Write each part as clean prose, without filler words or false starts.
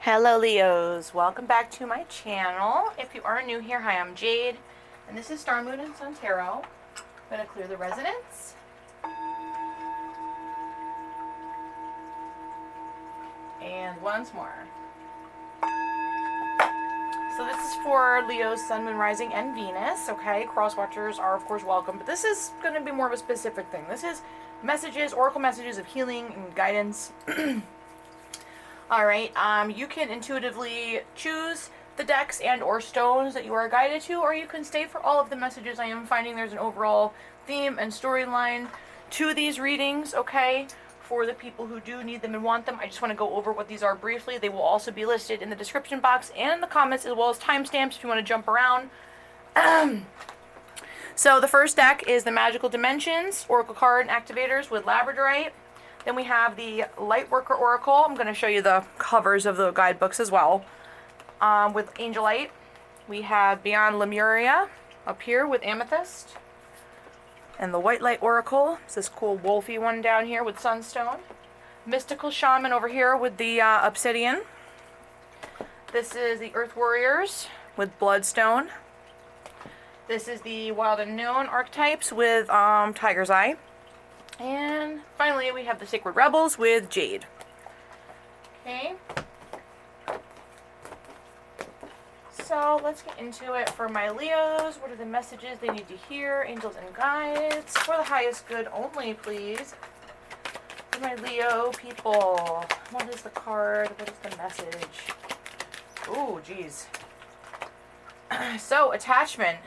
Hello Leos, welcome back to my channel. If you are new here, hi, I'm Jade, and this is Star, Moon, and Sun Tarot. I'm going to clear the resonance. And once more. So this is for Leo's Sun, Moon, Rising, and Venus, okay? Cross-watchers are, of course, welcome, but this is going to be more of a specific thing. This is messages, oracle messages of healing and guidance. Alright, you can intuitively choose the decks and or stones that you are guided to, or you can stay for all of the messages. I am finding there's an overall theme and storyline to these readings, okay? For the people who do need them and want them, I just want to go over what these are briefly. They will also be listed in the description box and in the comments, as well as timestamps if you want to jump around. So the first deck is the Magical Dimensions, Oracle Card and Activators with Labradorite. Then we have the Lightworker Oracle. I'm going to show you the covers of the guidebooks as well. With Angelite. We have Beyond Lemuria up here with Amethyst. And the White Light Oracle. It's this cool wolfy one down here with Sunstone. Mystical Shaman over here with the Obsidian. This is the Earth Warriors with Bloodstone. This is the Wild Unknown Archetypes with Tiger's Eye. And finally, we have the Sacred Rebels with Jade. Okay. So let's get into it for my Leos. What are the messages they need to hear? Angels and guides. For the highest good only, please. For my Leo people. What is the card? What is the message? Ooh, geez. So, attachment,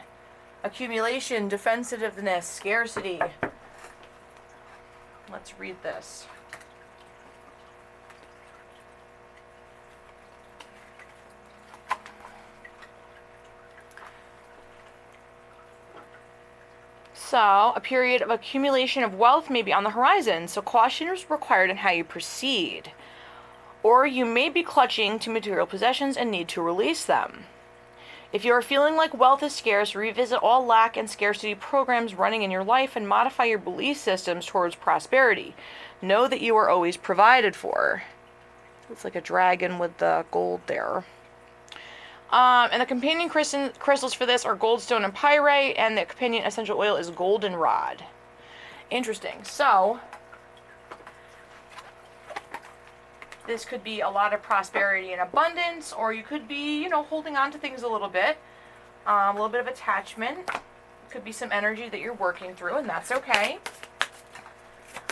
accumulation, defensiveness, scarcity. Let's read this. So, a period of accumulation of wealth may be on the horizon, so caution is required in how you proceed. Or you may be clutching to material possessions and need to release them. If you are feeling like wealth is scarce, revisit all lack and scarcity programs running in your life and modify your belief systems towards prosperity. Know that you are always provided for. It's like a dragon with the gold there. And the companion crystals for this are goldstone and pyrite, and the companion essential oil is goldenrod. Interesting. So, this could be a lot of prosperity and abundance, or you could be, holding on to things a little bit of attachment. Could be some energy that you're working through, and that's okay.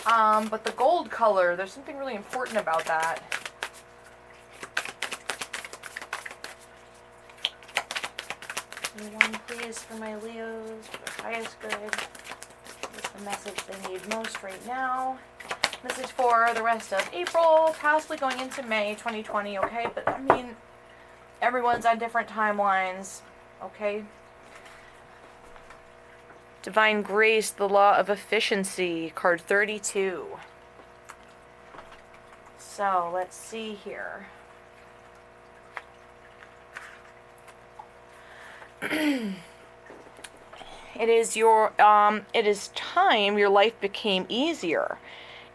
But the gold color, there's something really important about that. One, please, for my Leos, for the highest good. What's the message they need most right now? This is for the rest of April, possibly going into May 2020, okay? But, I mean, everyone's on different timelines, okay? Divine Grace, the Law of Efficiency, card 32. So, let's see here. It is time your life became easier.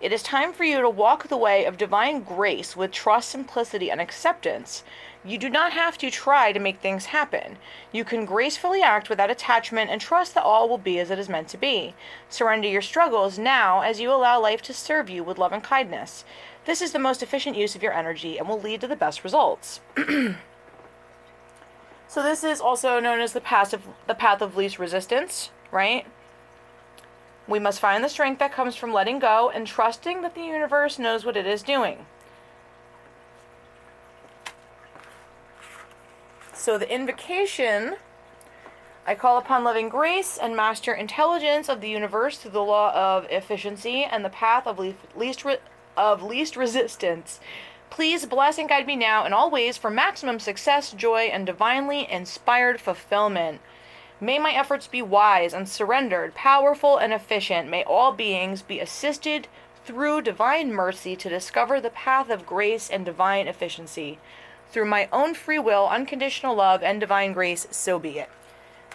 It is time for you to walk the way of divine grace with trust, simplicity, and acceptance. You do not have to try to make things happen. You can gracefully act without attachment and trust that all will be as it is meant to be. Surrender your struggles now as you allow life to serve you with love and kindness. This is the most efficient use of your energy and will lead to the best results. So this is also known as the path of least resistance, right? We must find the strength that comes from letting go and trusting that the universe knows what it is doing. So the invocation, I call upon loving grace and master intelligence of the universe through the law of efficiency and the path of least resistance. Please bless and guide me now in all ways for maximum success, joy, and divinely inspired fulfillment. May my efforts be wise and surrendered, powerful and efficient. May all beings be assisted through divine mercy to discover the path of grace and divine efficiency. Through my own free will, unconditional love, and divine grace, so be it.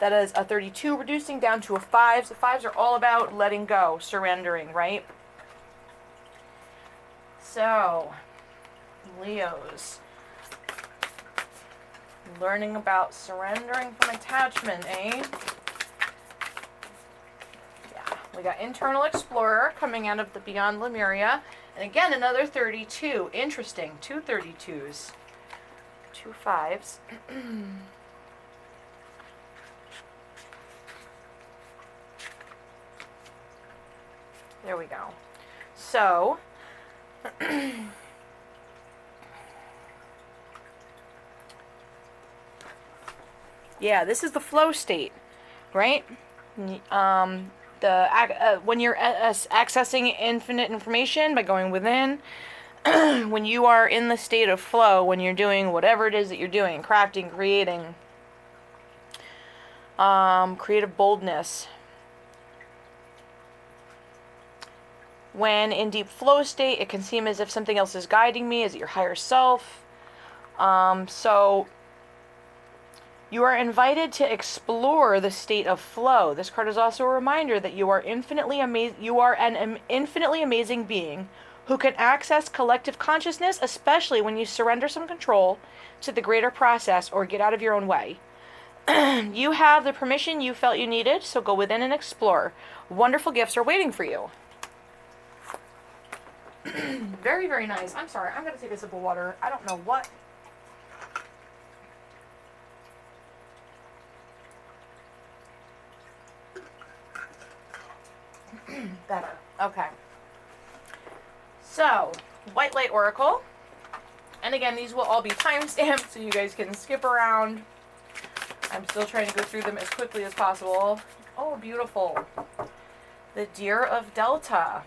That is a 32, reducing down to a 5. So 5s are all about letting go, surrendering, right? So, Leos. Learning about surrendering from attachment, eh? Yeah, we got Internal Explorer coming out of the Beyond Lemuria. And again, another 32. Interesting. 2 32s. 2 5s. There we go. So, yeah, this is the flow state, right? When you're accessing infinite information by going within, when you are in the state of flow, when you're doing whatever it is that you're doing, crafting, creating, creative boldness. When in deep flow state, it can seem as if something else is guiding me. Is it your higher self? So you are invited to explore the state of flow. This card is also a reminder that you are an infinitely amazing being who can access collective consciousness, especially when you surrender some control to the greater process or get out of your own way. You have the permission you felt you needed, so go within and explore. Wonderful gifts are waiting for you. Very, very nice. I'm sorry. I'm going to take a sip of water. I don't know what. Better. Okay. So, White Light Oracle. And again, these will all be timestamped so you guys can skip around. I'm still trying to go through them as quickly as possible. Oh, beautiful. The Deer of Delta.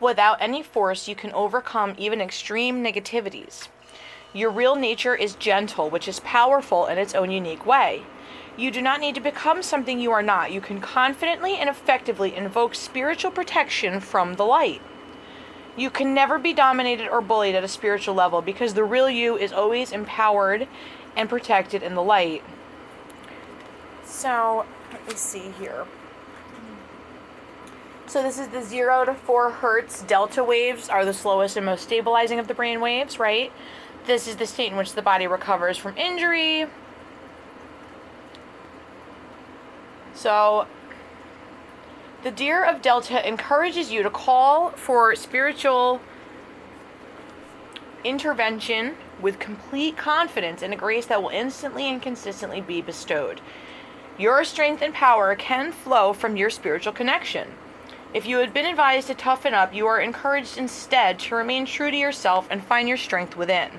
Without any force, you can overcome even extreme negativities. Your real nature is gentle, which is powerful in its own unique way. You do not need to become something you are not. You can confidently and effectively invoke spiritual protection from the light. You can never be dominated or bullied at a spiritual level because the real you is always empowered and protected in the light. So, let me see here. So this is the 0 to 4 hertz delta waves are the slowest and most stabilizing of the brain waves, right? This is the state in which the body recovers from injury. So the Deer of Delta encourages you to call for spiritual intervention with complete confidence and a grace that will instantly and consistently be bestowed. Your strength and power can flow from your spiritual connection. If you had been advised to toughen up, you are encouraged instead to remain true to yourself and find your strength within.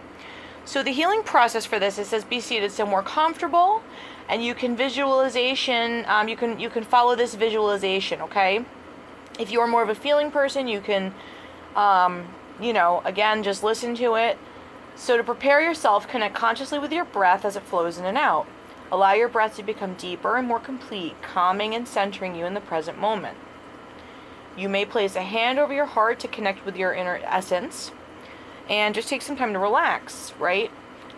So the healing process for this, it says be seated somewhere comfortable, and you can visualization, you can follow this visualization, okay? If you are more of a feeling person, you can, again, just listen to it. So to prepare yourself, connect consciously with your breath as it flows in and out. Allow your breath to become deeper and more complete, calming and centering you in the present moment. You may place a hand over your heart to connect with your inner essence and just take some time to relax, right?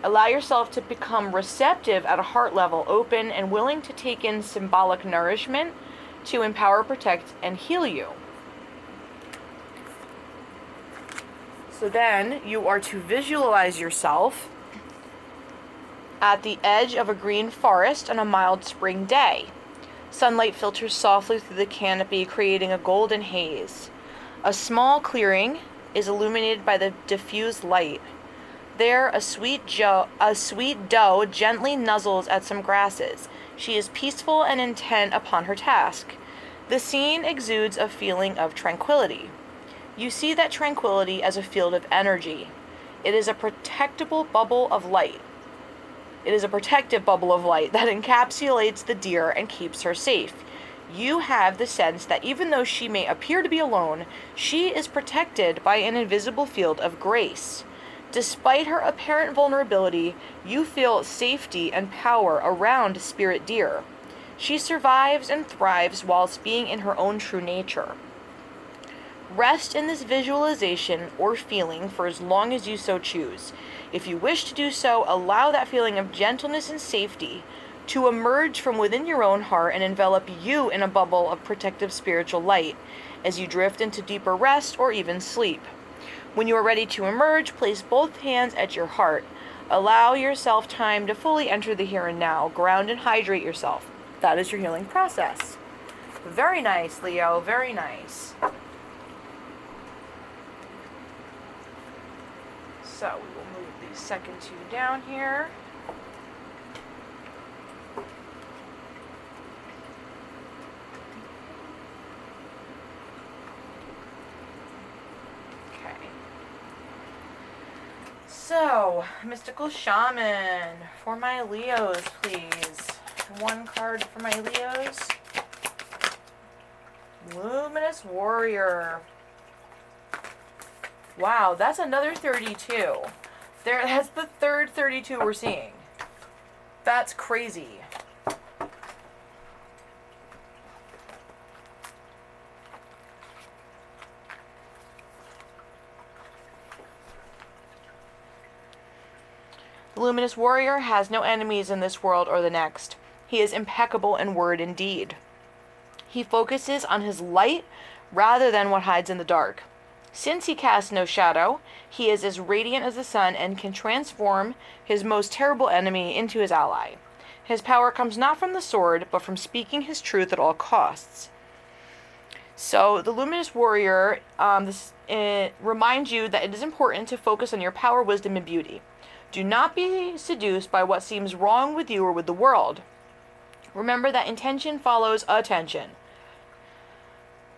Allow yourself to become receptive at a heart level, open and willing to take in symbolic nourishment to empower, protect, and heal you. So then you are to visualize yourself at the edge of a green forest on a mild spring day. Sunlight filters softly through the canopy, creating a golden haze. A small clearing is illuminated by the diffused light. There, a sweet doe gently nuzzles at some grasses. She is peaceful and intent upon her task. The scene exudes a feeling of tranquility. You see that tranquility as a field of energy. It is a protectable bubble of light. It is a protective bubble of light that encapsulates the deer and keeps her safe. You have the sense that even though she may appear to be alone, she is protected by an invisible field of grace. Despite her apparent vulnerability, you feel safety and power around Spirit Deer. She survives and thrives whilst being in her own true nature. Rest in this visualization or feeling for as long as you so choose. If you wish to do so, allow that feeling of gentleness and safety to emerge from within your own heart and envelop you in a bubble of protective spiritual light as you drift into deeper rest or even sleep. When you are ready to emerge, place both hands at your heart. Allow yourself time to fully enter the here and now. Ground and hydrate yourself. That is your healing process. Very nice, Leo. Very nice. So we will move the second two down here. Okay. So, Mystical Shaman for my Leos, please. One card for my Leos. Luminous Warrior. Wow, that's another 32. That's the third 32 we're seeing. That's crazy. The Luminous Warrior has no enemies in this world or the next. He is impeccable in word and deed. He focuses on his light rather than what hides in the dark. Since he casts no shadow, he is as radiant as the sun and can transform his most terrible enemy into his ally. His power comes not from the sword, but from speaking his truth at all costs. So the Luminous Warrior reminds you that it is important to focus on your power, wisdom, and beauty. Do not be seduced by what seems wrong with you or with the world. Remember that intention follows attention.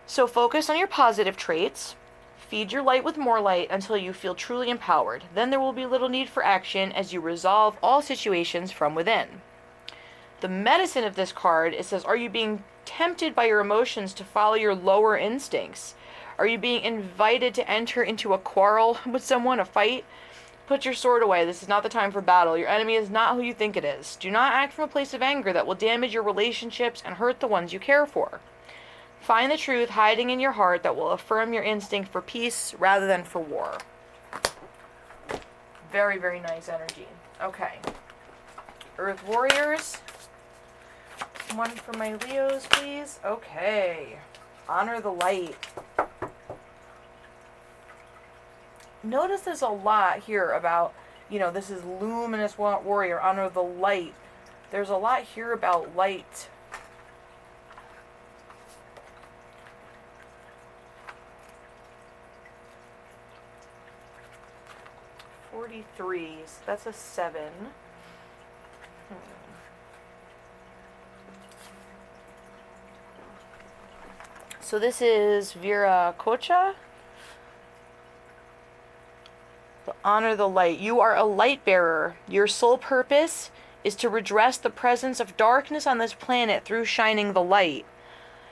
So focus on your positive traits. Feed your light with more light until you feel truly empowered. Then there will be little need for action as you resolve all situations from within. The medicine of this card, it says, are you being tempted by your emotions to follow your lower instincts? Are you being invited to enter into a quarrel with someone, a fight? Put your sword away. This is not the time for battle. Your enemy is not who you think it is. Do not act from a place of anger that will damage your relationships and hurt the ones you care for. Find the truth hiding in your heart that will affirm your instinct for peace rather than for war. Very, very nice energy. Okay. Earth Warriors. One for my Leos, please. Okay. Honor the light. Notice there's a lot here about, this is Luminous Warrior, honor the light. There's a lot here about light. So that's a 7. So this is Viracocha. Honor the light. You are a light bearer. Your sole purpose is to redress the presence of darkness on this planet through shining the light.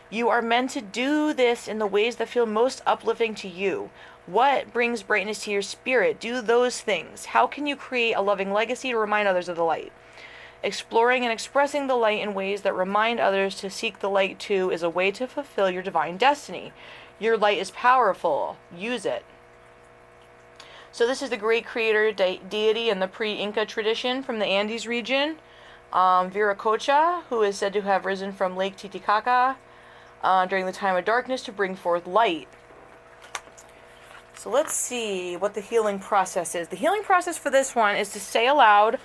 You are meant to do this in the ways that feel most uplifting to you. What brings brightness to your spirit? Do those things. How can you create a loving legacy to remind others of the light? Exploring and expressing the light in ways that remind others to seek the light too is a way to fulfill your divine destiny. Your light is powerful. Use it. So this is the great creator deity in the pre-Inca tradition from the Andes region, Viracocha, who is said to have risen from Lake Titicaca during the time of darkness to bring forth light. So let's see what the healing process is. The healing process for this one is to say aloud,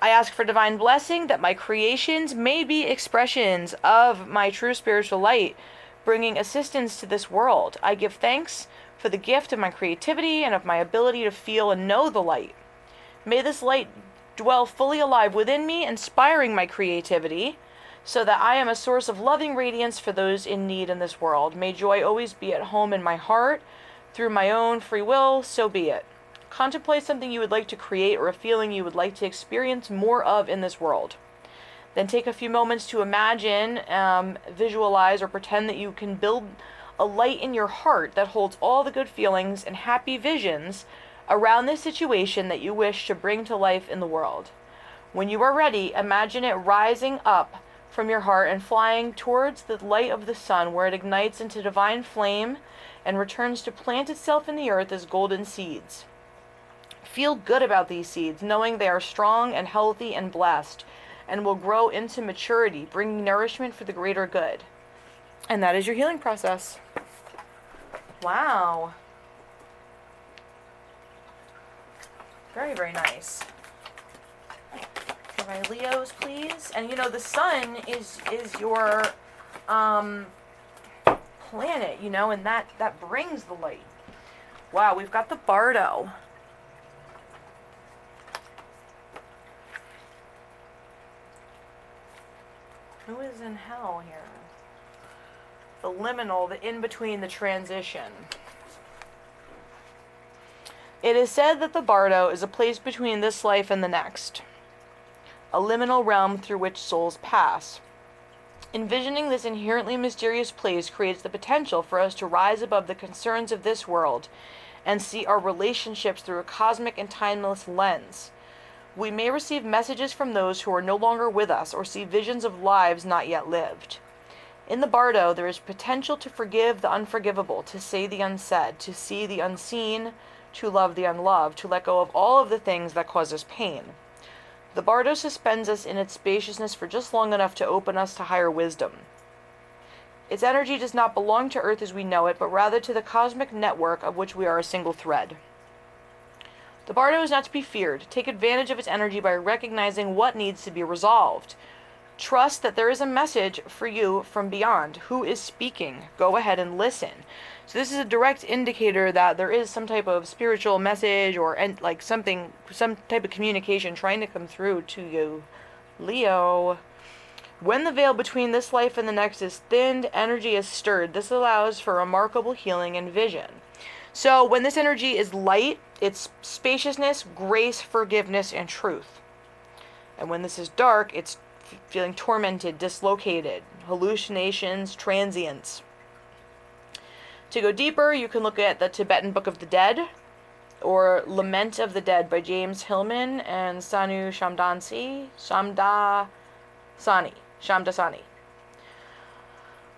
I ask for divine blessing that my creations may be expressions of my true spiritual light, bringing assistance to this world. I give thanks for the gift of my creativity and of my ability to feel and know the light. May this light dwell fully alive within me, inspiring my creativity, so that I am a source of loving radiance for those in need in this world. May joy always be at home in my heart. Through my own free will, so be it. Contemplate something you would like to create or a feeling you would like to experience more of in this world. Then take a few moments to imagine, visualize, or pretend that you can build a light in your heart that holds all the good feelings and happy visions around this situation that you wish to bring to life in the world. When you are ready, imagine it rising up from your heart and flying towards the light of the sun, where it ignites into divine flame and returns to plant itself in the earth as golden seeds. Feel good about these seeds, knowing they are strong and healthy and blessed. and will grow into maturity, bringing nourishment for the greater good. And that is your healing process. Wow. Very, very nice. For my Leos, please. And you know, the sun is your planet, you know, and that brings the light. Wow, we've got the Bardo. Who is in hell here? The liminal, the in-between, the transition. It is said that the Bardo is a place between this life and the next, a liminal realm through which souls pass. Envisioning this inherently mysterious place creates the potential for us to rise above the concerns of this world and see our relationships through a cosmic and timeless lens. We may receive messages from those who are no longer with us or see visions of lives not yet lived. In the Bardo, there is potential to forgive the unforgivable, to say the unsaid, to see the unseen, to love the unloved, to let go of all of the things that cause us pain. The Bardo suspends us in its spaciousness for just long enough to open us to higher wisdom. Its energy does not belong to Earth as we know it, but rather to the cosmic network of which we are a single thread. The Bardo is not to be feared. Take advantage of its energy by recognizing what needs to be resolved. Trust that there is a message for you from beyond. Who is speaking? Go ahead and listen. So this is a direct indicator that there is some type of spiritual message or like some type of communication trying to come through to you, Leo. When the veil between this life and the next is thinned, energy is stirred. This allows for remarkable healing and vision. So when this energy is light, it's spaciousness, grace, forgiveness, and truth. And when this is dark, it's feeling tormented, dislocated, hallucinations, transience. To go deeper, you can look at the Tibetan Book of the Dead, or Lament of the Dead by James Hillman and Sanu Shamdasani.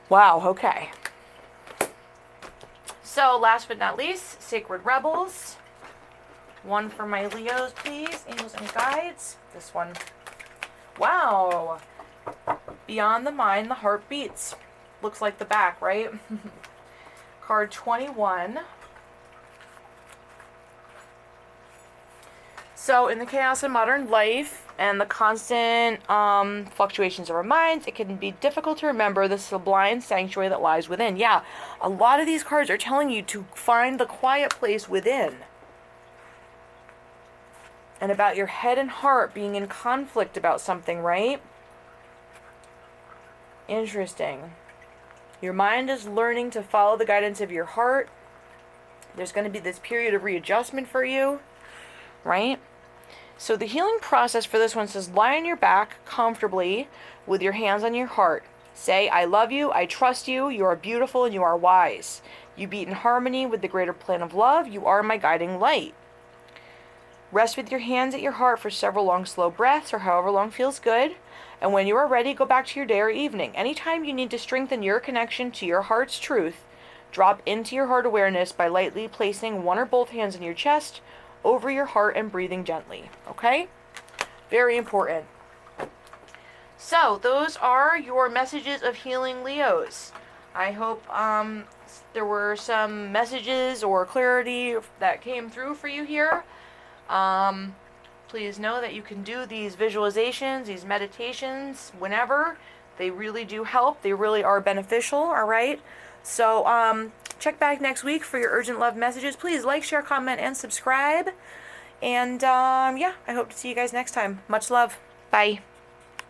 Wow, okay. So, last but not least, Sacred Rebels. One for my Leos, please. Angels and guides. This one. Wow. Beyond the mind, the heart beats. Looks like the back, right? Card 21. So, in the chaos of modern life and the constant fluctuations of our minds, it can be difficult to remember the sublime sanctuary that lies within. Yeah, a lot of these cards are telling you to find the quiet place within. And about your head and heart being in conflict about something, right? Interesting. Your mind is learning to follow the guidance of your heart. There's going to be this period of readjustment for you, right? So the healing process for this one says, lie on your back comfortably with your hands on your heart. Say, I love you, I trust you, you are beautiful, and you are wise. You beat in harmony with the greater plan of love. You are my guiding light. Rest with your hands at your heart for several long, slow breaths, or however long feels good. And when you are ready, go back to your day or evening. Anytime you need to strengthen your connection to your heart's truth, drop into your heart awareness by lightly placing one or both hands on your chest, over your heart, and breathing gently. Okay? Very important. So, those are your messages of healing, Leos. I hope there were some messages or clarity that came through for you here. Please know that you can do these visualizations, these meditations, whenever. They really do help. They really are beneficial, all right? So, check back next week for your urgent love messages. Please like, share, comment, and subscribe. And, yeah, I hope to see you guys next time. Much love. Bye.